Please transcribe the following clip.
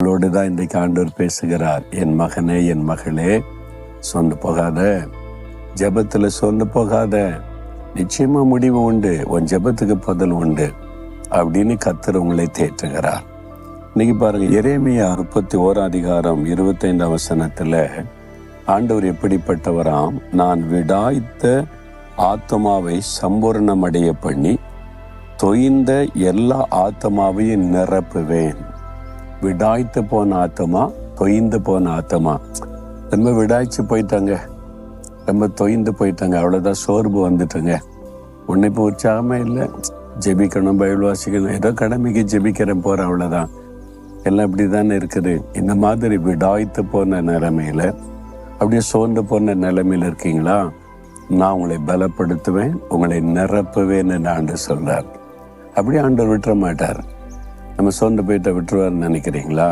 உங்களோடு தான் இன்றைக்கு ஆண்டவர் பேசுகிறார். என் மகனே, என் மகளே, சொந்து போகாத, ஜெபத்துல சொந்து போகாத, நிச்சயமா முடிவு உண்டு, உன் ஜெபத்துக்கு பதில் உண்டு அப்படின்னு கர்த்தர் உங்களை தேற்றுகிறார். இன்னைக்கு பாருங்க, எரேமியா 31:25 ஆண்டவர் எப்படிப்பட்டவராம், நான் விடாய்த்த ஆத்மாவை சம்பூர்ணமடைய பண்ணி தொய்ந்த எல்லா ஆத்மாவையும் நிரப்புவேன். விடாய்த்து போன ஆத்மா, தொய்ந்து போன ஆத்மா, ரொம்ப விடாய்ச்சி போயிட்டாங்க, ரொம்ப தொய்ந்து போயிட்டாங்க, அவ்வளோதான், சோர்வு வந்துட்டுங்க, உன்னை இப்போ உற்சாகமே இல்லை, ஜெபிக்கணும், பைபிள் வாசிக்கணும், ஏதோ கடமைக்கு ஜெபிக்கிறேன் போகிறேன், அவ்வளோதான், எல்லாம் இப்படி தானே இருக்குது. இந்த மாதிரி விடாய்த்து போன நிலைமையில, அப்படியே சோர்ந்து போன நிலைமையில இருக்கீங்களா? நான் உங்களை பலப்படுத்துவேன், உங்களை நிரப்புவேன்னு ஆண்டவர் சொல்றார். அப்படியே ஆண்டவர் விட்டுற மாட்டார். நம்ம சோர்ந்து போயிட்ட விட்டுருவார்னு நினைக்கிறீங்களா?